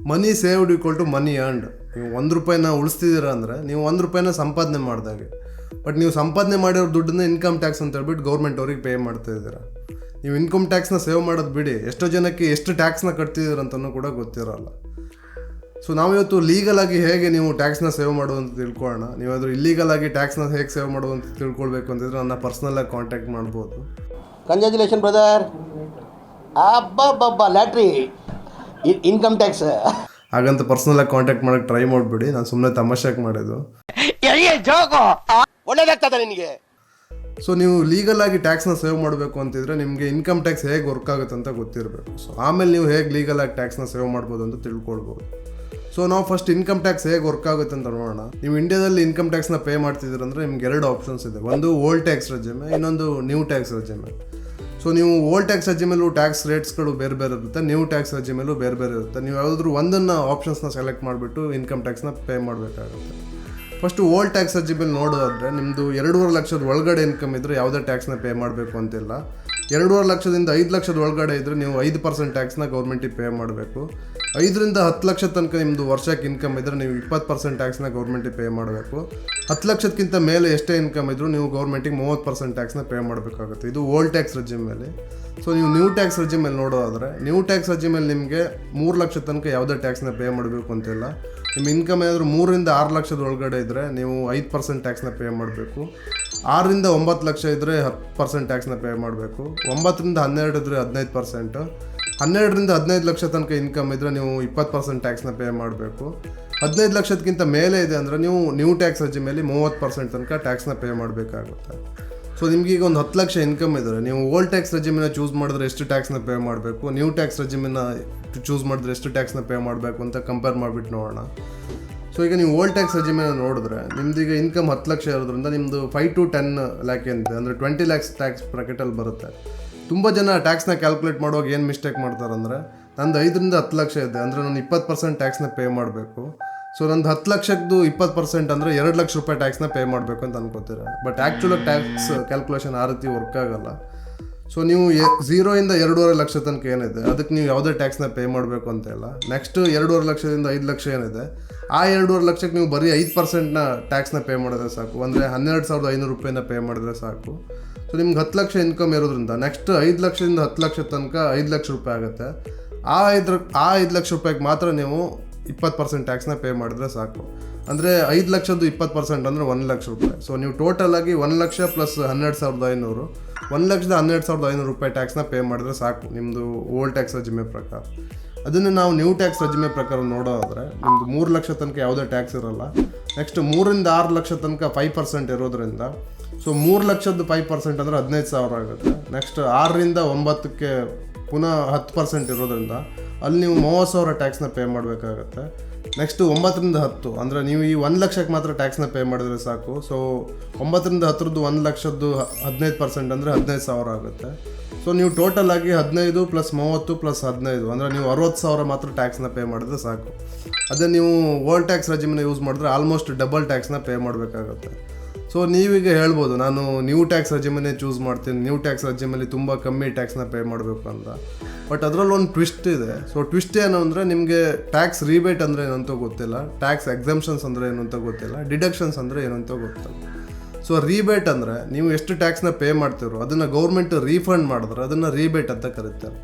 Money saved equal to money earned. ನೀವು 1 ರೂಪಾಯಿನ ಉಳಿಸ್ತಿದ್ದೀರಾ ಅಂದರೆ ನೀವು 1 ರೂಪಾಯಿನ ಸಂಪಾದನೆ ಮಾಡಿದಾಗೆ. ಬಟ್ ನೀವು ಸಂಪಾದನೆ ಮಾಡಿರೋ ದುಡ್ಡನ್ನ ಇನ್ಕಮ್ ಟ್ಯಾಕ್ಸ್ ಅಂತ ಹೇಳ್ಬಿಟ್ಟು ಗೌರ್ಮೆಂಟ್ ಅವ್ರಿಗೆ ಪೇ ಮಾಡ್ತಾ ಇದ್ದೀರಾ. ನೀವು ಇನ್ಕಮ್ ಟ್ಯಾಕ್ಸ್ನ ಸೇವ್ ಮಾಡೋದು ಬಿಡಿ, ಎಷ್ಟೋ ಜನಕ್ಕೆ ಎಷ್ಟು ಟ್ಯಾಕ್ಸ್ನ ಕಟ್ತಿದ್ದೀರಂತನೂ ಕೂಡ ಗೊತ್ತಿರೋಲ್ಲ. ಸೊ ನಾವಿವತ್ತು ಲೀಗಲಾಗಿ ಹೇಗೆ ನೀವು ಟ್ಯಾಕ್ಸ್ನ ಸೇವ್ ಮಾಡೋದು ತಿಳ್ಕೊಳ್ಳೋಣ. ನೀವಾದರೂ ಇಲ್ಲೀಗಲಾಗಿ ಟ್ಯಾಕ್ಸ್ನ ಹೇಗೆ ಸೇವ್ ಮಾಡೋದು ಅಂತ ತಿಳ್ಕೊಳ್ಬೇಕು ಅಂತಿದ್ರೆ ನನ್ನ ಪರ್ಸ್ನಲಾಗಿ ಕಾಂಟ್ಯಾಕ್ಟ್ ಮಾಡ್ಬೋದು. Congratulation brother. ಅಬ್ಬಬ್ಬಬ್ಬ ಲ್ಯಾಟ್ರಿ ಇನ್ಕಮ್ ಟ್ಯಾಕ್ಸ್. ಹಾಗಂತ ಪರ್ಸ್ನಲಾಗಿ ಕಾಂಟ್ಯಾಕ್ಟ್ ಮಾಡೋಕ್ಕೆ ಟ್ರೈ ಮಾಡಿಬಿಡಿ, ನಾನು ಸುಮ್ಮನೆ ತಮಾಷೆಗೆ ಮಾಡಿದ್ದು. ಒಳ್ಳೇದಾಗ್ತದ ನಿನಗೆ. ಸೊ ನೀವು ಲೀಗಲಾಗಿ ಟ್ಯಾಕ್ಸ್ನ ಸೇವ್ ಮಾಡಬೇಕು ಅಂತಿದ್ರೆ ನಿಮಗೆ ಇನ್ಕಮ್ ಟ್ಯಾಕ್ಸ್ ಹೇಗೆ ವರ್ಕ್ ಆಗುತ್ತೆ ಅಂತ ಗೊತ್ತಿರಬೇಕು. ಸೊ ಆಮೇಲೆ ನೀವು ಹೇಗೆ ಲೀಗಲಾಗಿ ಟ್ಯಾಕ್ಸ್ನ ಸೇವ್ ಮಾಡ್ಬೋದು ಅಂತ ತಿಳ್ಕೊಳ್ಬೋದು. ಸೊ ನಾವು ಫಸ್ಟ್ ಇನ್ಕಮ್ ಟ್ಯಾಕ್ಸ್ ಹೇಗೆ ವರ್ಕ್ ಆಗುತ್ತೆ ಅಂತ ನೋಡೋಣ. ನೀವು ಇಂಡಿಯಾದಲ್ಲಿ ಇನ್ಕಮ್ ಟ್ಯಾಕ್ಸ್ನ ಪೇ ಮಾಡ್ತಿದ್ದೀರಂದ್ರೆ ನಿಮ್ಗೆ 2 ಆಪ್ಷನ್ಸ್ ಇದೆ. ಒಂದು ಓಲ್ಡ್ ಟ್ಯಾಕ್ಸ್ ರೆಜಿಮೆ, ಇನ್ನೊಂದು ನ್ಯೂ ಟ್ಯಾಕ್ಸ್ ರೆಜಿಮೆ. ಸೊ ನೀವು ಓಲ್ಡ್ ಟ್ಯಾಕ್ಸ್ ರೆಜಿಮೆಲೂ ಟ್ಯಾಕ್ಸ್ ರೇಟ್ಸ್ಗಳು ಬೇರೆ ಬೇರೆ ಇರುತ್ತೆ, ನ್ಯೂ ಟ್ಯಾಕ್ಸ್ ರೆಜಿಮೆಲೂ ಬೇರೆ ಬೇರೆ ಇರುತ್ತೆ. ನೀವು ಯಾವುದಾದ್ರೂ ಒಂದನ್ನು ಆಪ್ಷನ್ಸ್ನ ಸೆಲೆಕ್ಟ್ ಮಾಡಿಬಿಟ್ಟು ಇನ್ಕಮ್ ಟ್ಯಾಕ್ಸ್ನ ಪೇ ಮಾಡಬೇಕಾಗುತ್ತೆ. ಫಸ್ಟು ಓಲ್ಡ್ ಟ್ಯಾಕ್ಸ್ ರೆಜಿಮೆಲ್ ನೋಡೋದಾದರೆ ನಿಮ್ಮದು 2.5 ಲಕ್ಷದ ಒಳಗಡೆ ಇನ್ಕಮ್ ಇದ್ದರೆ ಯಾವುದೇ ಟ್ಯಾಕ್ಸ್ನ ಪೇ ಮಾಡಬೇಕು ಅಂತಿಲ್ಲ. 2.5 ಲಕ್ಷದಿಂದ 5 ಲಕ್ಷದ ಒಳಗಡೆ ಇದ್ದರೆ ನೀವು 5% ಟ್ಯಾಕ್ಸ್ನ ಗೌರ್ಮೆಂಟಿಗೆ ಪೇ ಮಾಡಬೇಕು. 5ರಿಂದ 10 ಲಕ್ಷ ತನಕ ನಿಮ್ಮದು ವರ್ಷಕ್ಕೆ ಇನ್ಕಮ್ ಇದ್ದರೆ ನೀವು 20% ಟ್ಯಾಕ್ಸ್ನ ಗೌರ್ಮೆಂಟಿಗೆ ಪೇ ಮಾಡಬೇಕು. 10 ಲಕ್ಷಕ್ಕಿಂತ ಮೇಲೆ ಎಷ್ಟೇ ಇನ್ಕಮ್ ಇದ್ದರೂ ನೀವು ಗೌರ್ಮೆಂಟಿಗೆ 30% ಟ್ಯಾಕ್ಸ್ನ ಪೇ ಮಾಡಬೇಕಾಗುತ್ತೆ. ಇದು ಓಲ್ಡ್ ಟ್ಯಾಕ್ಸ್ ರೆಜಿಮ್ ಮೇಲೆ. ಸೊ ನೀವು ನ್ಯೂ ಟ್ಯಾಕ್ಸ್ ರೆಜಿಮ್ ಮೇಲೆ ನೋಡೋದಾದರೆ ನ್ಯೂ ಟ್ಯಾಕ್ಸ್ ರೆಜಿಮ್ ಮೇಲೆ ನಿಮಗೆ 3 ಲಕ್ಷ ತನಕ ಯಾವುದೇ ಟ್ಯಾಕ್ಸ್ನ ಪೇ ಮಾಡಬೇಕು ಅಂತಿಲ್ಲ. ನಿಮ್ಮ ಇನ್ಕಮ್ ಏನಾದರೂ 3ರಿಂದ 6 ಲಕ್ಷದ ಒಳಗಡೆ ಇದ್ದರೆ ನೀವು 5% ಟ್ಯಾಕ್ಸ್ನ ಪೇ ಮಾಡಬೇಕು. 6ರಿಂದ 9 ಲಕ್ಷ ಇದ್ದರೆ 10% ಟ್ಯಾಕ್ಸ್ನ ಪೇ ಮಾಡಬೇಕು. 9ರಿಂದ 12 ಇದ್ದರೆ 15%. 12ರಿಂದ 15 ಲಕ್ಷ ತನಕ ಇನ್ಕಮ್ ಇದ್ದರೆ ನೀವು 20% ಟ್ಯಾಕ್ಸ್ನ ಪೇ ಮಾಡಬೇಕು. 15 ಲಕ್ಷಕ್ಕಿಂತ ಮೇಲೆ ಇದೆ ಅಂದರೆ ನೀವು ನ್ಯೂ ಟ್ಯಾಕ್ಸ್ ರೆಜಿಮಲ್ಲಿ 30% ತನಕ ಟ್ಯಾಕ್ಸ್ನ ಪೇ ಮಾಡಬೇಕಾಗುತ್ತೆ. ಸೊ ನಿಮ್ಗೀಗ ಒಂದು 10 ಲಕ್ಷ ಇನ್ಕಮ್ ಇದ್ದರೆ ನೀವು ಓಲ್ಡ್ ಟ್ಯಾಕ್ಸ್ ರೆಜಿಮನ್ನ ಚೂಸ್ ಮಾಡಿದ್ರೆ ಎಷ್ಟು ಟ್ಯಾಕ್ಸ್ನ ಪೇ ಮಾಡಬೇಕು, ನ್ಯೂ ಟ್ಯಾಕ್ಸ್ ರೆಜಿಮನ್ನ ಚೂಸ್ ಮಾಡಿದ್ರೆ ಎಷ್ಟು ಟ್ಯಾಕ್ಸ್ನ ಪೇ ಮಾಡಬೇಕು ಅಂತ ಕಂಪೇರ್ ಮಾಡಿಬಿಟ್ಟು ನೋಡೋಣ. ಸೊ ಈಗ ನೀವು ಓಲ್ಡ್ ಟ್ಯಾಕ್ಸ್ ರೆಜಿಮೆನ ನೋಡಿದ್ರೆ ನಿಮ್ದೀಗ ಇನ್ಕಮ್ 10 ಲಕ್ಷ ಇರೋದ್ರಿಂದ ನಿಮ್ಮದು 5 to 10 ಲ್ಯಾಕ್ ಏನಿದೆ ಅಂದರೆ 20 ಲ್ಯಾಕ್ಸ್ ಟ್ಯಾಕ್ಸ್ ಬ್ರಾಕೆಟಲ್ಲಿ ಬರುತ್ತೆ. ತುಂಬ ಜನ ಟ್ಯಾಕ್ಸ್ನ ಕ್ಯಾಲ್ಕುಲೇಟ್ ಮಾಡುವಾಗ ಏನು ಮಿಸ್ಟೇಕ್ ಮಾಡ್ತಾರಂದರೆ ನಂದು 5ರಿಂದ 10 ಲಕ್ಷ ಇದೆ ಅಂದರೆ ನಾನು 20% ಟ್ಯಾಕ್ಸ್ನ ಪೇ ಮಾಡಬೇಕು. ಸೊ ನಂದು 10 ಲಕ್ಷದ್ದು 20% ಅಂದರೆ 2 ಲಕ್ಷ ರೂಪಾಯಿ ಟ್ಯಾಕ್ಸ್ನ ಪೇ ಮಾಡಬೇಕು ಅಂತ ಅನ್ಕೋತೀರ. ಬಟ್ ಆ್ಯಕ್ಚುಲಾಗಿ ಟ್ಯಾಕ್ಸ್ ಕ್ಯಾಲ್ಕುಲೇಷನ್ ಆ ರೀತಿ ವರ್ಕ್ ಆಗೋಲ್ಲ. ಸೊ ನೀವು 0ಯಿಂದ 2.5 ಲಕ್ಷ ತನಕ ಏನಿದೆ ಅದಕ್ಕೆ ನೀವು ಯಾವುದೇ ಟ್ಯಾಕ್ಸ್ನ ಪೇ ಮಾಡಬೇಕು ಅಂತ ಇಲ್ಲ. ನೆಕ್ಸ್ಟ್ 2.5 ಲಕ್ಷದಿಂದ 5 ಲಕ್ಷ ಏನಿದೆ ಆ 2.5 ಲಕ್ಷಕ್ಕೆ ನೀವು ಬರೀ 5%ನ ಟ್ಯಾಕ್ಸ್ನ ಪೇ ಮಾಡಿದ್ರೆ ಸಾಕು, ಅಂದರೆ 12,500 ರೂಪಾಯಿನ ಪೇ ಮಾಡಿದ್ರೆ ಸಾಕು. ಸೊ ನಿಮ್ಗೆ 10 ಲಕ್ಷ ಇನ್ಕಮ್ ಇರೋದ್ರಿಂದ ನೆಕ್ಸ್ಟ್ 5 ಲಕ್ಷದಿಂದ 10 ಲಕ್ಷ ತನಕ 5 ಲಕ್ಷ ರೂಪಾಯಿ ಆಗುತ್ತೆ. ಆ 5 ಲಕ್ಷ ರೂಪಾಯಿಗೆ ಮಾತ್ರ ನೀವು 20% ಟ್ಯಾಕ್ಸ್ನ ಪೇ ಮಾಡಿದ್ರೆ ಸಾಕು. ಅಂದರೆ 5 ಲಕ್ಷದ್ದು 20% ಅಂದರೆ 1 ಲಕ್ಷ ರೂಪಾಯಿ. ಸೊ ನೀವು ಟೋಟಲಾಗಿ 1 ಲಕ್ಷ ಪ್ಲಸ್ 12,500 1 ಲಕ್ಷದ 12,500 ರೂಪಾಯಿ ಟ್ಯಾಕ್ಸ್ನ ಪೇ ಮಾಡಿದ್ರೆ ಸಾಕು ನಿಮ್ಮದು ಓಲ್ಡ್ ಟ್ಯಾಕ್ಸ್ ರೆಜಿಮೆ ಪ್ರಕಾರ. ಅದನ್ನು ನಾವು ನ್ಯೂ ಟ್ಯಾಕ್ಸ್ ರೆಜಿಮೆ ಪ್ರಕಾರ ನೋಡೋದಾದರೆ ನಿಮ್ಮದು 3 ಲಕ್ಷ ತನಕ ಯಾವುದೇ ಟ್ಯಾಕ್ಸ್ ಇರೋಲ್ಲ. ನೆಕ್ಸ್ಟ್ 3ರಿಂದ 6 ಲಕ್ಷ ತನಕ 5% ಇರೋದ್ರಿಂದ ಸೊ 3 ಲಕ್ಷದ್ದು 5% ಅಂದರೆ 15,000 ಆಗುತ್ತೆ. ನೆಕ್ಸ್ಟ್ 6ರಿಂದ 9ಕ್ಕೆ ಪುನಃ 10% ಇರೋದ್ರಿಂದ ಅಲ್ಲಿ ನೀವು 30,000 ಟ್ಯಾಕ್ಸ್ನ ಪೇ ಮಾಡಬೇಕಾಗತ್ತೆ. ನೆಕ್ಸ್ಟು 9ರಿಂದ 10 ಅಂದರೆ ನೀವು ಈ 1 ಲಕ್ಷಕ್ಕೆ ಮಾತ್ರ ಟ್ಯಾಕ್ಸ್ನ ಪೇ ಮಾಡಿದ್ರೆ ಸಾಕು. ಸೊ 9ರಿಂದ 10ರದ್ದು 1 ಲಕ್ಷದ್ದು 15% ಅಂದರೆ 15,000 ಆಗುತ್ತೆ. ಸೊ ನೀವು ಟೋಟಲಾಗಿ 15 + 30 + 15 ಅಂದರೆ ನೀವು 60,000 ಮಾತ್ರ ಟ್ಯಾಕ್ಸ್ನ ಪೇ ಮಾಡಿದ್ರೆ ಸಾಕು. ಅದೇ ನೀವು ಓಲ್ಡ್ ಟ್ಯಾಕ್ಸ್ ರೆಜಿಮನ್ನ ಯೂಸ್ ಮಾಡಿದ್ರೆ ಆಲ್ಮೋಸ್ಟ್ ಡಬಲ್ ಟ್ಯಾಕ್ಸ್ನ ಪೇ ಮಾಡಬೇಕಾಗುತ್ತೆ. ಸೊ ನೀವೀಗ ಹೇಳ್ಬೋದು ನಾನು ನ್ಯೂ ಟ್ಯಾಕ್ಸ್ ರೆಜಿಮನ್ನೇ ಚೂಸ್ ಮಾಡ್ತೀನಿ, ನ್ಯೂ ಟ್ಯಾಕ್ಸ್ ರೆಜಿಮಲ್ಲಿ ತುಂಬ ಕಮ್ಮಿ ಟ್ಯಾಕ್ಸ್ನ ಪೇ ಮಾಡಬೇಕು ಅಂತ. ಬಟ್ ಅದರಲ್ಲಿ ಒಂದು ಟ್ವಿಸ್ಟ್ ಇದೆ. ಸೊ ಟ್ವಿಸ್ಟ್ ಏನು ಅಂದರೆ ನಿಮಗೆ ಟ್ಯಾಕ್ಸ್ ರೀಬೇಟ್ ಅಂದರೆ ಏನು ಅಂತ ಗೊತ್ತಿಲ್ಲ, ಟ್ಯಾಕ್ಸ್ ಎಕ್ಸಮ್ಷನ್ಸ್ ಅಂದರೆ ಏನು ಅಂತ ಗೊತ್ತಿಲ್ಲ, ಡಿಡಕ್ಷನ್ಸ್ ಅಂದರೆ ಏನು ಅಂತ ಗೊತ್ತಿಲ್ಲ. ಸೊ ರೀಬೇಟ್ ಅಂದರೆ ನೀವು ಎಷ್ಟು ಟ್ಯಾಕ್ಸ್ನ ಪೇ ಮಾಡ್ತಿರೋ ಅದನ್ನು ಗೌರ್ಮೆಂಟ್ ರೀಫಂಡ್ ಮಾಡಿದ್ರೆ ಅದನ್ನು ರೀಬೇಟ್ ಅಂತ ಕರೀತಾರೆ.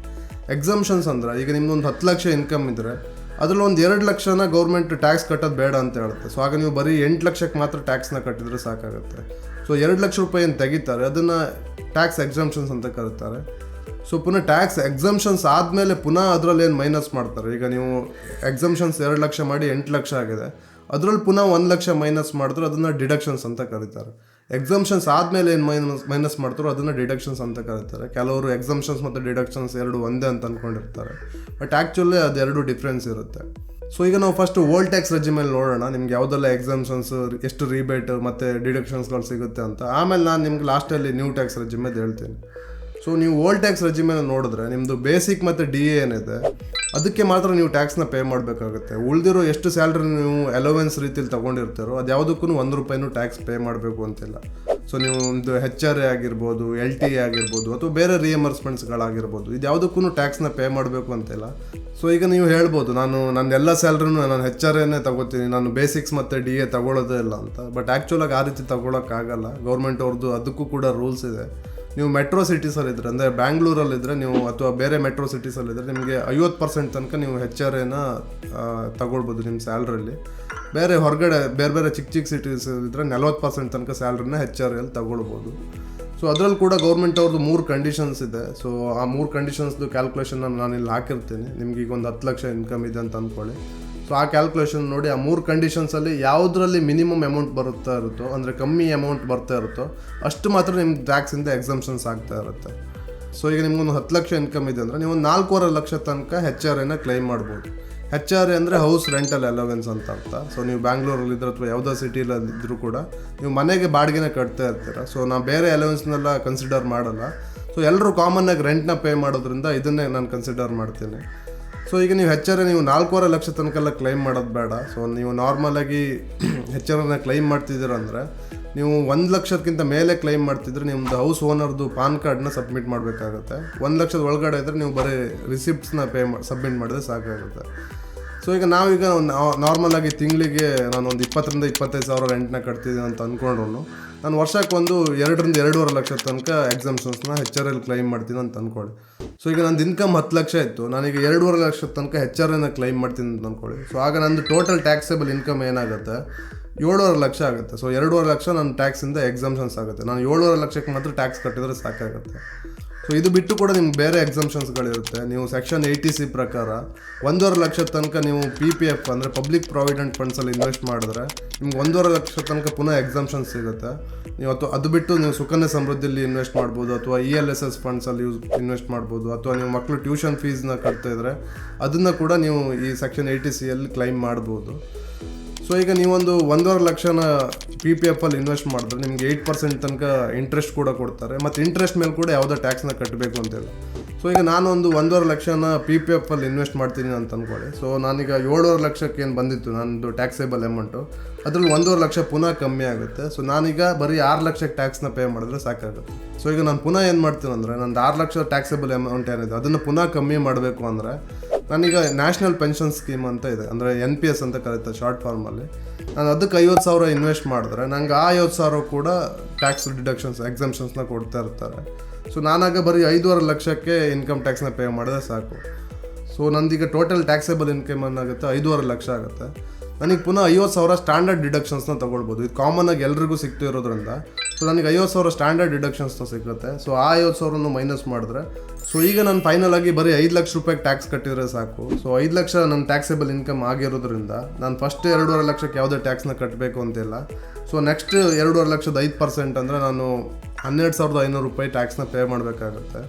ಎಕ್ಸಮ್ಷನ್ಸ್ ಅಂದರೆ ಈಗ ನಿಮ್ಮದೊಂದು 10 ಲಕ್ಷ ಇನ್ಕಮ್ ಇದ್ದರೆ ಅದರಲ್ಲಿ ಒಂದು 2 ಲಕ್ಷನ ಗೌರ್ಮೆಂಟ್ ಟ್ಯಾಕ್ಸ್ ಕಟ್ಟೋದು ಬೇಡ ಅಂತ ಹೇಳುತ್ತೆ. ಸೊ ಆಗ ನೀವು ಬರೀ 8 ಲಕ್ಷಕ್ಕೆ ಮಾತ್ರ ಟ್ಯಾಕ್ಸ್ನ ಕಟ್ಟಿದ್ರೆ ಸಾಕಾಗುತ್ತೆ. ಸೊ 2 ಲಕ್ಷ ರೂಪಾಯಿ ಏನು ತೆಗಿತಾರೆ ಅದನ್ನು ಟ್ಯಾಕ್ಸ್ ಎಕ್ಸಮ್ಷನ್ಸ್ ಅಂತ ಕರೀತಾರೆ. ಸೊ ಪುನಃ ಟ್ಯಾಕ್ಸ್ ಎಕ್ಸಮ್ಷನ್ಸ್ ಆದಮೇಲೆ ಪುನಃ ಅದರಲ್ಲಿ ಏನು ಮೈನಸ್ ಮಾಡ್ತಾರೆ. ಈಗ ನೀವು ಎಕ್ಸಮ್ಷನ್ಸ್ 2 ಲಕ್ಷ ಮಾಡಿ 8 ಲಕ್ಷ ಆಗಿದೆ, ಅದರಲ್ಲಿ ಪುನಃ 1 ಲಕ್ಷ ಮೈನಸ್ ಮಾಡಿದ್ರೆ ಅದನ್ನು ಡಿಡಕ್ಷನ್ಸ್ ಅಂತ ಕರೀತಾರೆ. ಎಕ್ಸಮ್ಷನ್ಸ್ ಆದಮೇಲೆ ಏನು ಮೈನಸ್ ಮಾಡ್ತಾರೋ ಅದನ್ನು ಡಿಡಕ್ಷನ್ಸ್ ಅಂತ ಕರೀತಾರೆ. ಕೆಲವರು ಎಕ್ಸಮ್ಷನ್ಸ್ ಮತ್ತು ಡಿಡಕ್ಷನ್ಸ್ ಎರಡು ಒಂದೇ ಅಂತ ಅಂದ್ಕೊಂಡಿರ್ತಾರೆ. ಬಟ್ ಆ್ಯಕ್ಚುಲಿ ಅದೆರಡು ಡಿಫ್ರೆನ್ಸ್ ಇರುತ್ತೆ. ಸೊ ಈಗ ನಾವು ಫಸ್ಟ್ ಓಲ್ಡ್ ಟ್ಯಾಕ್ಸ್ ರೆಜಿಮೆಲ್ಲಿ ನೋಡೋಣ ನಿಮ್ಗೆ ಯಾವುದೆಲ್ಲ ಎಕ್ಸಮ್ಷನ್ಸ್, ಎಷ್ಟು ರಿಬೇಟ್ ಮತ್ತು ಡಿಡಕ್ಷನ್ಸ್ಗಳು ಸಿಗುತ್ತೆ ಅಂತ. ಆಮೇಲೆ ನಾನು ನಿಮ್ಗೆ ಲಾಸ್ಟಲ್ಲಿ ನ್ಯೂ ಟ್ಯಾಕ್ಸ್ ರೆಜಿಮೆದು ಹೇಳ್ತೀನಿ. ಸೊ ನೀವು ಓಲ್ಡ್ ಟ್ಯಾಕ್ಸ್ ರೆಜಿಮೆನ ನೋಡಿದ್ರೆ ನಿಮ್ಮದು ಬೇಸಿಕ್ ಮತ್ತು ಡಿ ಎ ಏನಿದೆ ಅದಕ್ಕೆ ಮಾತ್ರ ನೀವು ಟ್ಯಾಕ್ಸ್ನ ಪೇ ಮಾಡಬೇಕಾಗುತ್ತೆ. ಉಳಿದಿರೋ ಎಷ್ಟು ಸ್ಯಾಲ್ರಿ ನೀವು ಅಲೋವೆನ್ಸ್ ರೀತಿಯಲ್ಲಿ ತೊಗೊಂಡಿರ್ತಾರೋ ಅದು ಯಾವುದಕ್ಕೂ 1 ರೂಪಾಯಿನೂ ಟ್ಯಾಕ್ಸ್ ಪೇ ಮಾಡಬೇಕು ಅಂತಿಲ್ಲ. ಸೊ ನೀವು ಒಂದು HRA ಆಗಿರ್ಬೋದು, LTA ಆಗಿರ್ಬೋದು, ಅಥವಾ ಬೇರೆ ರಿಯಂಬರ್ಸ್ಮೆಂಟ್ಸ್ಗಳಾಗಿರ್ಬೋದು, ಇದು ಯಾವುದಕ್ಕೂ ಟ್ಯಾಕ್ಸ್ನ ಪೇ ಮಾಡಬೇಕು ಅಂತಿಲ್ಲ. ಸೊ ಈಗ ನೀವು ಹೇಳ್ಬೋದು, ನನ್ನ ಎಲ್ಲ ಸ್ಯಾಲ್ರಿನೂ ನಾನು HRAನೇ ತಗೋತೀನಿ, ನಾನು ಬೇಸಿಕ್ಸ್ ಮತ್ತು DA ತಗೊಳ್ಳೋದೇ ಇಲ್ಲ ಅಂತ. ಬಟ್ ಆ್ಯಕ್ಚುಲಾಗಿ ಆ ರೀತಿ ತಗೊಳಕ್ಕಾಗಲ್ಲ. ಗೌರ್ಮೆಂಟ್ ಅವ್ರದ್ದು ಅದಕ್ಕೂ ಕೂಡ ರೂಲ್ಸ್ ಇದೆ. ನೀವು ಮೆಟ್ರೋ ಸಿಟೀಸಲ್ಲಿದ್ದರೆ, ಅಂದರೆ ಬ್ಯಾಂಗ್ಳೂರಲ್ಲಿದ್ದರೆ ನೀವು, ಅಥವಾ ಬೇರೆ ಮೆಟ್ರೋ ಸಿಟೀಸಲ್ಲಿದ್ದರೆ ನಿಮಗೆ 50% ತನಕ ನೀವು HRAನ ತಗೊಳ್ಬೋದು ನಿಮ್ಮ ಸ್ಯಾಲ್ರಿಯಲ್ಲಿ. ಬೇರೆ ಹೊರಗಡೆ ಬೇರೆ ಚಿಕ್ಕ ಸಿಟೀಸ್ ಇದ್ದರೆ 40% ತನಕ ಸ್ಯಾಲ್ರಿನ HRAಲ್ಲಿ ತಗೊಳ್ಬೋದು. ಸೊ ಅದರಲ್ಲಿ ಕೂಡ ಗೌರ್ಮೆಂಟ್ ಅವ್ರದ್ದು 3 ಕಂಡೀಷನ್ಸ್ ಇದೆ. ಸೊ ಆ 3 ಕಂಡೀಷನ್ಸ್ದು ಕ್ಯಾಲ್ಕುಲೇಷನ್ ನಾನು ಇಲ್ಲಿ ಹಾಕಿರ್ತೀನಿ. ನಿಮ್ಗೆ ಈಗ ಒಂದು 10 ಲಕ್ಷ ಇನ್ಕಮ್ ಇದೆ ಅಂತ ಅಂದ್ಕೊಳ್ಳಿ. ಸೊ ಆ ಕ್ಯಾಲ್ಕುಲೇಷನ್ ನೋಡಿ, ಆ 3 ಕಂಡೀಷನ್ಸಲ್ಲಿ ಯಾವುದರಲ್ಲಿ ಮಿನಿಮಮ್ ಅಮೌಂಟ್ ಬರುತ್ತಾ ಇರುತ್ತೋ, ಅಂದರೆ ಕಮ್ಮಿ ಅಮೌಂಟ್ ಬರ್ತಾ ಇರುತ್ತೋ ಅಷ್ಟು ಮಾತ್ರ ನಿಮ್ಗೆ ಟ್ಯಾಕ್ಸಿಂದ ಎಕ್ಸಮ್ಷನ್ಸ್ ಆಗ್ತಾ ಇರುತ್ತೆ. ಸೊ ಈಗ ನಿಮ್ಗೊಂದು 10 ಲಕ್ಷ ಇನ್ಕಮ್ ಇದೆ ಅಂದರೆ ನೀವು 4.25 ಲಕ್ಷ ತನಕ HRAನ ಕ್ಲೈಮ್ ಮಾಡ್ಬೋದು. HRA ಅಂದರೆ ಹೌಸ್ ರೆಂಟಲ್ ಅಲೋವೆನ್ಸ್ ಅಂತ ಅರ್ಥ. ಸೊ ನೀವು ಬ್ಯಾಂಗ್ಳೂರಲ್ಲಿದ್ದರೆ ಅಥವಾ ಯಾವುದೋ ಸಿಟಿಲಿದ್ದರೂ ಕೂಡ ನೀವು ಮನೆಗೆ ಬಾಡಿಗೆನ ಕಟ್ತಾ ಇರ್ತೀರ. ಸೊ ನಾವು ಬೇರೆ ಅಲೋವೆನ್ಸ್ನೆಲ್ಲ ಕನ್ಸಿಡರ್ ಮಾಡಲ್ಲ. ಸೊ ಎಲ್ಲರೂ ಕಾಮನ್ನಾಗಿ ರೆಂಟ್ನ ಪೇ ಮಾಡೋದ್ರಿಂದ ಇದನ್ನೇ ನಾನು ಕನ್ಸಿಡರ್ ಮಾಡ್ತೀನಿ. ಸೊ ಈಗ ನೀವು HRA ನೀವು 4.25 ಲಕ್ಷ ತನಕ ಕ್ಲೈಮ್ ಮಾಡೋದು ಬೇಡ. ಸೊ ನೀವು ನಾರ್ಮಲಾಗಿ HRAನ ಕ್ಲೈಮ್ ಮಾಡ್ತಿದ್ದೀರ ಅಂದರೆ ನೀವು 1 ಲಕ್ಷಕ್ಕಿಂತ ಮೇಲೆ ಕ್ಲೈಮ್ ಮಾಡ್ತಿದ್ರೆ ನಿಮ್ಮದು ಹೌಸ್ ಓನರ್ದು ಪಾನ್ ಕಾರ್ಡ್ನ ಸಬ್ಮಿಟ್ ಮಾಡಬೇಕಾಗುತ್ತೆ. 1 ಲಕ್ಷದ ಒಳಗಡೆ ಇದ್ದರೆ ನೀವು ಬರೀ ರಿಸಿಪ್ಟ್ಸ್ನ ಸಬ್ಮಿಟ್ ಮಾಡಿದ್ರೆ ಸಾಕಾಗುತ್ತೆ. ಸೊ ಈಗ ನಾವೀಗ ನಾರ್ಮಲಾಗಿ ತಿಂಗಳಿಗೆ ನಾನೊಂದು 20,000-25,000 ಸಾವಿರ ರೆಂಟ್ನ ಕಟ್ತಿದ್ದೀನಿ ಅಂತ ಅಂದ್ಕೊಂಡ್ರು ನಾನು ವರ್ಷಕ್ಕೊಂದು 2-2.5 ಲಕ್ಷ ತನಕ ಎಕ್ಸಮ್ಷನ್ಸ್ನ HRAಲ್ಲಿ ಕ್ಲೈಮ್ ಮಾಡ್ತೀನಿ ಅಂತ ಅಂದ್ಕೊಳ್ಳಿ. ಸೊ ಈಗ ನಂದು ಇನ್ಕಮ್ 10 ಲಕ್ಷ ಇತ್ತು, ನಾನೀಗ 2.5 ಲಕ್ಷ ತನಕ HRAನ ಕ್ಲೈಮ್ ಮಾಡ್ತೀನಿ ಅಂತ ಅಂದ್ಕೊಳ್ಳಿ. ಸೊ ಆಗ ನಂದು ಟೋಟಲ್ ಟ್ಯಾಕ್ಸೇಬಲ್ ಇನ್ಕಮ್ ಏನಾಗುತ್ತೆ, 7.5 ಲಕ್ಷ ಆಗುತ್ತೆ. ಸೊ 2.5 ಲಕ್ಷ ನನ್ನ ಟ್ಯಾಕ್ಸಿಂದ ಎಕ್ಸಮ್ಷನ್ಸ್ ಆಗುತ್ತೆ. ನಾನು 7.5 ಲಕ್ಷಕ್ಕೆ ಮಾತ್ರ ಟ್ಯಾಕ್ಸ್ ಕಟ್ಟಿದ್ರೆ ಸಾಕಾಗುತ್ತೆ. ಸೊ ಇದು ಬಿಟ್ಟು ಕೂಡ ನಿಮ್ಗೆ ಬೇರೆ ಎಕ್ಸಮ್ಷನ್ಸ್ಗಳಿರುತ್ತೆ. ನೀವು ಸೆಕ್ಷನ್ 80C ಪ್ರಕಾರ 1.5 ಲಕ್ಷ ತನಕ ನೀವು PPF ಅಂದರೆ ಪಬ್ಲಿಕ್ ಪ್ರಾವಿಡೆಂಟ್ ಫಂಡ್ಸಲ್ಲಿ ಇನ್ವೆಸ್ಟ್ ಮಾಡಿದ್ರೆ ನಿಮ್ಗೆ 1.5 ಲಕ್ಷ ತನಕ ಪುನಃ ಎಕ್ಸಮ್ಷನ್ಸ್ ಸಿಗುತ್ತೆ. ನೀವು ಅದು ಬಿಟ್ಟು ನೀವು ಸುಕನ್ಯಾ ಸಮೃದ್ಧಿಯಲ್ಲಿ ಇನ್ವೆಸ್ಟ್ ಮಾಡ್ಬೋದು, ಅಥವಾ ELSS ಫಂಡ್ಸಲ್ಲಿ ಇನ್ವೆಸ್ಟ್ ಮಾಡ್ಬೋದು, ಅಥವಾ ನೀವು ಮಕ್ಕಳು ಟ್ಯೂಷನ್ ಫೀಸ್ನ ಕಟ್ತಾ ಇದ್ದರೆ ಅದನ್ನು ಕೂಡ ನೀವು ಈ ಸೆಕ್ಷನ್ 80Cಯಲ್ಲಿ ಕ್ಲೈಮ್ ಮಾಡ್ಬೋದು. ಸೊ ಈಗ ನೀವೊಂದು 1.5 ಲಕ್ಷನ PPFಲ್ಲಿ ಇನ್ವೆಸ್ಟ್ ಮಾಡಿದ್ರೆ ನಿಮಗೆ 8% ತನಕ ಇಂಟ್ರೆಸ್ಟ್ ಕೂಡ ಕೊಡ್ತಾರೆ. ಮತ್ತು ಇಂಟ್ರೆಸ್ಟ್ ಮೇಲೆ ಕೂಡ ಯಾವುದೋ ಟ್ಯಾಕ್ಸ್ನ ಕಟ್ಟಬೇಕು ಅಂತಿಲ್ಲ. ಸೊ ಈಗ ನಾನೊಂದು 1.5 ಲಕ್ಷನ PPFಲ್ಲಿ ಇನ್ವೆಸ್ಟ್ ಮಾಡ್ತೀನಿ ಅಂತ ಅಂದ್ಕೊಳ್ಳಿ. ಸೊ ನಾನೀಗ 7.5 ಲಕ್ಷಕ್ಕೆ ಏನು ಬಂದಿತ್ತು ನನ್ನದು ಟ್ಯಾಕ್ಸೇಬಲ್ ಅಮೌಂಟು, ಅದರಲ್ಲಿ 1.5 ಲಕ್ಷ ಪುನಃ ಕಮ್ಮಿ ಆಗುತ್ತೆ. ಸೊ ನಾನೀಗ ಬರೀ 6 ಲಕ್ಷಕ್ಕೆ ಟ್ಯಾಕ್ಸ್ನ ಪೇ ಮಾಡಿದ್ರೆ ಸಾಕಾಗುತ್ತೆ. ಸೊ ಈಗ ನಾನು ಪುನಃ ಏನು ಮಾಡ್ತೀನಿ ಅಂದರೆ ನಂದು 6 ಲಕ್ಷ ಟ್ಯಾಕ್ಸೇಬಲ್ ಅಮೌಂಟ್ ಏನಿದೆ ಅದನ್ನು ಪುನಃ ಕಮ್ಮಿ ಮಾಡಬೇಕು ಅಂದರೆ ನಾನೀಗ ನ್ಯಾಷನಲ್ ಪೆನ್ಷನ್ ಸ್ಕೀಮ್ ಅಂತ ಇದೆ, ಅಂದರೆ NPS ಅಂತ ಕರೀತಾರೆ ಶಾರ್ಟ್ ಫಾರ್ಮಲ್ಲಿ. ನಾನು ಅದಕ್ಕೆ 50,000 ಇನ್ವೆಸ್ಟ್ ಮಾಡಿದ್ರೆ ನಂಗೆ ಆ 50,000 ಕೂಡ ಟ್ಯಾಕ್ಸ್ ಡಿಡಕ್ಷನ್ಸ್ ಎಕ್ಸಮ್ಷನ್ಸ್ನ ಕೊಡ್ತಾ ಇರ್ತಾರೆ. ಸೊ ನಾನಾಗ ಬರೀ 5.5 ಲಕ್ಷಕ್ಕೆ ಇನ್ಕಮ್ ಟ್ಯಾಕ್ಸ್ನ ಪೇ ಮಾಡಿದ್ರೆ ಸಾಕು. ಸೊ ನಂದೀಗ ಟೋಟಲ್ ಟ್ಯಾಕ್ಸೇಬಲ್ ಇನ್ಕಮ್ ಏನಾಗುತ್ತೆ 5.5 ಲಕ್ಷ ಆಗುತ್ತೆ. ನನಗೆ ಪುನಃ 50,000 ಸ್ಟ್ಯಾಂಡರ್ಡ್ ಡಿಡಕ್ಷನ್ಸ್ನ ತೊಗೊಳ್ಬೋದು. ಇದು ಕಾಮನ್ನಾಗಿ ಎಲ್ರಿಗೂ ಸಿಗ್ತಿರೋದ್ರಿಂದ ಸೊ ನನಗೆ 50,000 ಸ್ಟ್ಯಾಂಡರ್ಡ್ ಡಿಡಕ್ಷನ್ಸ್ನ ಸಿಗುತ್ತೆ. ಸೊ ಆ 50,000 ಮೈನಸ್ ಮಾಡಿದ್ರೆ ಸೊ ಈಗ ನಾನು ಫೈನಲ್ ಆಗಿ ಬರೀ 5 ಲಕ್ಷ ರೂಪಾಯಿಗೆ ಟ್ಯಾಕ್ಸ್ ಕಟ್ಟಿದ್ರೆ ಸಾಕು. ಸೊ 5 ಲಕ್ಷ ನನ್ನ ಟ್ಯಾಕ್ಸೇಬಲ್ ಇನ್ಕಮ್ ಆಗಿರೋದ್ರಿಂದ ನಾನು ಫಸ್ಟ್ 2.5 ಲಕ್ಷಕ್ಕೆ ಯಾವುದೇ ಟ್ಯಾಕ್ಸ್ನ ಕಟ್ಟಬೇಕು ಅಂತಿಲ್ಲ. ಸೊ ನೆಕ್ಸ್ಟ್ 2.5 ಲಕ್ಷದ 5% ಅಂದರೆ ನಾನು 12,500 ರೂಪಾಯಿ ಟ್ಯಾಕ್ಸ್ನ ಪೇ ಮಾಡಬೇಕಾಗುತ್ತೆ.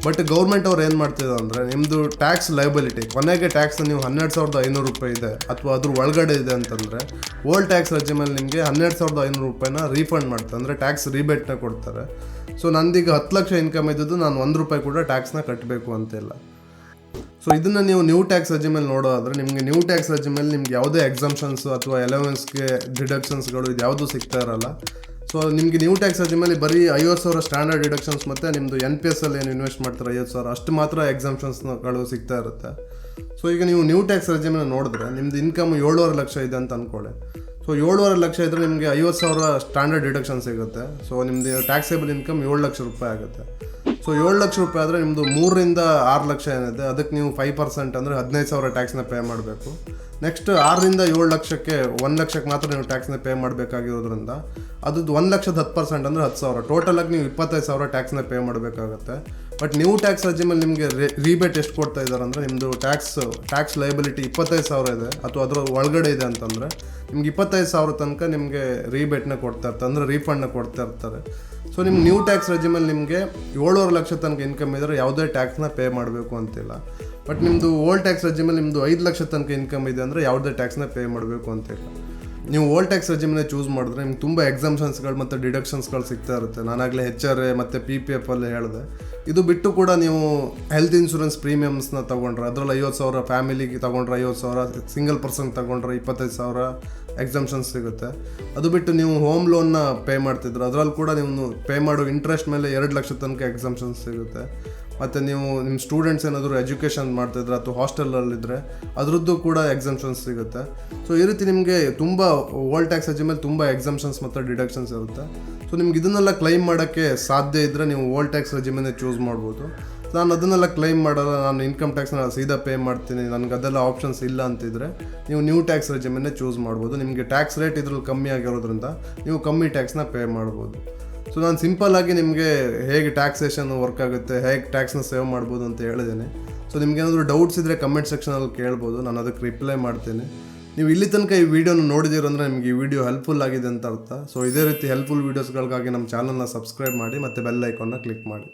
ಬಟ್ ಗೌರ್ಮೆಂಟ್ ಅವ್ರು ಏನು ಮಾಡ್ತಿದ್ದಾರೆ ಅಂದರೆ ನಿಮ್ಮದು ಟ್ಯಾಕ್ಸ್ ಲಯಬಿಲಿಟಿ ಕೊನೆಗೆ ಟ್ಯಾಕ್ಸ್ ನೀವು 12,500 ರೂಪಾಯಿ ಇದೆ ಅಥವಾ ಅದ್ರ ಒಳಗಡೆ ಇದೆ ಅಂತಂದರೆ ಓಲ್ಡ್ ಟ್ಯಾಕ್ಸ್ ರೆಜಿಮಲ್ಲಿ ನಿಮಗೆ 12,500 ರೂಪಾಯಿನ ರೀಫಂಡ್ ಮಾಡ್ತಾರೆ, ಅಂದರೆ ಟ್ಯಾಕ್ಸ್ ರಿಬೇಟ್ನ ಕೊಡ್ತಾರೆ. ಸೊ ನಂದೀಗ 10 ಲಕ್ಷ ಇನ್ಕಮ್ ಇದ್ದದ್ದು ನಾನು 1 ರೂಪಾಯಿ ಕೂಡ ಟ್ಯಾಕ್ಸ್ನ ಕಟ್ಟಬೇಕು ಅಂತಿಲ್ಲ. ಸೊ ಇದನ್ನು ನೀವು ನ್ಯೂ ಟ್ಯಾಕ್ಸ್ ರೆಜಿಮಲ್ಲಿ ನೋಡೋದಾದರೆ ನಿಮಗೆ ನ್ಯೂ ಟ್ಯಾಕ್ಸ್ ರೆಜಿಮಲ್ಲಿ ನಿಮ್ಗೆ ಯಾವುದೇ ಎಕ್ಸಮ್ಷನ್ಸು ಅಥವಾ ಅಲವೆನ್ಸ್ಗೆ ಡಿಡಕ್ಷನ್ಸ್ಗಳು ಇದು ಯಾವುದೂ ಸಿಗ್ತಾ ಇರಲ್ಲ. ಸೊ ನಿಮಗೆ ನ್ಯೂ ಟ್ಯಾಕ್ಸ್ ರೆಜಿಮಲ್ಲಿ ಬರೀ 50,000 ಸ್ಟ್ಯಾಂಡರ್ಡ್ ಡಿಡಕ್ಷನ್ಸ್ ಮತ್ತು ನಿಮ್ಮದು NPSಲ್ಲಿ ಏನು ಇನ್ವೆಸ್ಟ್ ಮಾಡ್ತಾರೆ 50,000 ಅಷ್ಟು ಮಾತ್ರ ಎಕ್ಸಮ್ಷನ್ಸ್ಗಳು ಸಿಗ್ತಾ ಇರುತ್ತೆ. ಸೊ ಈಗ ನೀವು ನ್ಯೂ ಟ್ಯಾಕ್ಸ್ ರೆಜಿಮಲ್ಲಿ ನೋಡಿದ್ರೆ ನಿಮ್ಮದು ಇನ್ಕಮ್ 7.5 ಲಕ್ಷ ಇದೆ ಅಂತ ಅಂದ್ಕೊಳ್ಳಿ. ಸೊ 7.5 ಲಕ್ಷ ಇದ್ದರೆ ನಿಮಗೆ 50,000 ಸ್ಟ್ಯಾಂಡರ್ಡ್ ಡಿಡಕ್ಷನ್ ಸಿಗುತ್ತೆ. ಸೊ ನಿಮ್ಮದು ಟ್ಯಾಕ್ಸೇಬಲ್ ಇನ್ಕಮ್ 7 ಲಕ್ಷ ರೂಪಾಯಿ ಆಗುತ್ತೆ. ಸೊ 7 ಲಕ್ಷ ರೂಪಾಯಿ ಆದರೆ ನಿಮ್ಮದು 3-6 ಲಕ್ಷ ಏನಿದೆ ಅದಕ್ಕೆ ನೀವು 5% ಅಂದರೆ 15,000 ಟ್ಯಾಕ್ಸ್ನ ಪೇ ಮಾಡಬೇಕು. ನೆಕ್ಸ್ಟ್ 6-7 ಲಕ್ಷಕ್ಕೆ 1 ಲಕ್ಷಕ್ಕೆ ಮಾತ್ರ ನೀವು ಟ್ಯಾಕ್ಸ್ನ ಪೇ ಮಾಡಬೇಕಾಗಿರೋದ್ರಿಂದ ಅದು 1 ಲಕ್ಷದ 10% ಅಂದರೆ 10,000 ಟೋಟಲಾಗಿ ನೀವು 25,000 ಟ್ಯಾಕ್ಸ್ನ ಪೇ ಮಾಡಬೇಕಾಗುತ್ತೆ. ಬಟ್ ನ್ಯೂ ಟ್ಯಾಕ್ಸ್ ರೆಜಿಮಲ್ಲಿ ನಿಮಗೆ ರೀಬೇಟ್ ಎಷ್ಟು ಕೊಡ್ತಾ ಇದ್ದಾರೆ ಅಂದರೆ ನಿಮ್ಮದು ಟ್ಯಾಕ್ಸ್ ಲಯಬಿಲಿಟಿ 25,000 ಇದೆ ಅಥವಾ ಅದರ ಒಳಗಡೆ ಇದೆ ಅಂತಂದರೆ ನಿಮ್ಗೆ 25,000 ತನಕ ನಿಮಗೆ ರೀಬೇಟ್ನ ಕೊಡ್ತಾ ಇರ್ತಾರೆ, ಅಂದರೆ ರೀಫಂಡ್ನ ಕೊಡ್ತಾ ಇರ್ತಾರೆ. ಸೊ ನಿಮ್ಮ ನ್ಯೂ ಟ್ಯಾಕ್ಸ್ ರೆಜಿಮಲ್ಲಿ ನಿಮಗೆ 7.5 ಲಕ್ಷ ತನಕ ಇನ್ಕಮ್ ಇದ್ದರೆ ಯಾವುದೇ ಟ್ಯಾಕ್ಸ್ನ ಪೇ ಮಾಡಬೇಕು ಅಂತಿಲ್ಲ. ಬಟ್ ನಿಮ್ಮದು ಓಲ್ಡ್ ಟ್ಯಾಕ್ಸ್ ರೆಜಿಮಲ್ಲಿ ನಿಮ್ಮದು 5 ಲಕ್ಷ ತನಕ ಇನ್ಕಮ್ ಇದೆ ಅಂದರೆ ಯಾವುದೇ ಟ್ಯಾಕ್ಸ್ನ ಪೇ ಮಾಡಬೇಕು ಅಂತಿಲ್ಲ. ನೀವು ಓಲ್ಡ್ ಟ್ಯಾಕ್ಸ್ ರೆಜಿಮ್ನೇ ಚೂಸ್ ಮಾಡಿದ್ರೆ ನಿಮ್ಗೆ ತುಂಬ ಎಕ್ಸಾಮ್ಷನ್ಸ್ಗಳು ಮತ್ತು ಡಿಡಕ್ಷನ್ಸ್ಗಳು ಸಿಗ್ತಾ ಇರುತ್ತೆ. ನಾನಾಗಲೇ HRA ಮತ್ತು PPF ಅಲ್ಲಿ ಹೇಳಿದೆ. ಇದು ಬಿಟ್ಟು ಕೂಡ ನೀವು ಹೆಲ್ತ್ ಇನ್ಶೂರೆನ್ಸ್ ಪ್ರೀಮಿಯಮ್ಸ್ನ ತೊಗೊಂಡ್ರೆ ಅದರಲ್ಲಿ 50,000, ಫ್ಯಾಮಿಲಿಗೆ ತೊಗೊಂಡ್ರೆ 50,000, ಸಿಂಗಲ್ ಪರ್ಸನ್ಗೆ ತೊಗೊಂಡ್ರೆ 25,000 ಎಕ್ಸಾಮ್ಷನ್ಸ್ ಸಿಗುತ್ತೆ. ಅದು ಬಿಟ್ಟು ನೀವು ಹೋಮ್ ಲೋನ್ನ ಪೇ ಮಾಡ್ತಿದ್ರು ಅದರಲ್ಲಿ ಕೂಡ ನೀವು ಪೇ ಮಾಡೋ ಇಂಟ್ರೆಸ್ಟ್ ಮೇಲೆ 2 ಲಕ್ಷ ತನಕ ಎಕ್ಸಾಮ್ಷನ್ಸ್ ಸಿಗುತ್ತೆ. ಮತ್ತು ನೀವು ನಿಮ್ಮ ಸ್ಟೂಡೆಂಟ್ಸ್ ಏನಾದರೂ ಎಜುಕೇಷನ್ ಮಾಡ್ತಿದ್ರೆ ಅಥವಾ ಹಾಸ್ಟೆಲಲ್ಲಿದ್ದರೆ ಅದರದ್ದು ಕೂಡ ಎಕ್ಸಾಮ್ಷನ್ಸ್ ಸಿಗುತ್ತೆ. ಸೊ ಈ ರೀತಿ ನಿಮಗೆ ತುಂಬ ಓಲ್ಡ್ ಟ್ಯಾಕ್ಸ್ ರೆಜಿಮ್ ಮೇಲೆ ತುಂಬ ಎಕ್ಸಾಮ್ಷನ್ಸ್ ಮತ್ತು ಡಿಡಕ್ಷನ್ಸ್ ಇರುತ್ತೆ. ಸೊ ನಿಮ್ಗೆ ಇದನ್ನೆಲ್ಲ ಕ್ಲೈಮ್ ಮಾಡೋಕ್ಕೆ ಸಾಧ್ಯ ಇದ್ದರೆ ನೀವು ಓಲ್ಡ್ ಟ್ಯಾಕ್ಸ್ ರೆಜಿಮನ್ನೇ ಚೂಸ್ ಮಾಡ್ಬೋದು. ನಾನು ಅದನ್ನೆಲ್ಲ ಕ್ಲೈಮ್ ಮಾಡಲ್ಲ, ನಾನು ಇನ್ಕಮ್ ಟ್ಯಾಕ್ಸ್ನ ಸೀದಾ ಪೇ ಮಾಡ್ತೀನಿ, ನನಗೆ ಅದೆಲ್ಲ ಆಪ್ಷನ್ಸ್ ಇಲ್ಲ ಅಂತಿದ್ರೆ ನೀವು ನ್ಯೂ ಟ್ಯಾಕ್ಸ್ ರೆಜಿಮನ್ನೇ ಚೂಸ್ ಮಾಡ್ಬೋದು. ನಿಮಗೆ ಟ್ಯಾಕ್ಸ್ ರೇಟ್ ಇದ್ರಲ್ಲಿ ಕಮ್ಮಿ ಆಗಿರೋದ್ರಿಂದ ನೀವು ಕಮ್ಮಿ ಟ್ಯಾಕ್ಸ್ನ ಪೇ ಮಾಡ್ಬೋದು. ಸೊ ನಾನು ಸಿಂಪಲ್ಲಾಗಿ ನಿಮಗೆ ಹೇಗೆ ಟ್ಯಾಕ್ಸೇಷನ್ ವರ್ಕ್ ಆಗುತ್ತೆ, ಹೇಗೆ ಟ್ಯಾಕ್ಸ್ನ ಸೇವ್ ಮಾಡ್ಬೋದು ಅಂತ ಹೇಳಿದ್ದೇನೆ. ಸೊ ನಿಮ್ಗೇನಾದರೂ ಡೌಟ್ಸ್ ಇದ್ದರೆ ಕಮೆಂಟ್ ಸೆಕ್ಷನಲ್ಲಿ ಕೇಳ್ಬೋದು, ನಾನು ಅದಕ್ಕೆ ರಿಪ್ಲೈ ಮಾಡ್ತೀನಿ. ನೀವು ಇಲ್ಲಿ ತನಕ ಈ ವಿಡಿಯೋನ ನೋಡಿದ್ದೀರಂದರೆ ನಿಮಗೆ ಈ ವಿಡಿಯೋ ಹೆಲ್ಪ್ಫುಲ್ ಆಗಿದೆ ಅಂತ ಅರ್ಥ. ಸೊ ಇದೇ ರೀತಿ ಹೆಲ್ಪ್ಫುಲ್ ವೀಡಿಯೋಸ್ಗಳಿಗಾಗಿ ನಮ್ಮ ಚಾನಲ್ನ ಸಬ್ಸ್ಕ್ರೈಬ್ ಮಾಡಿ ಮತ್ತು ಬೆಲ್ ಐಕಾನ್ನ ಕ್ಲಿಕ್ ಮಾಡಿ.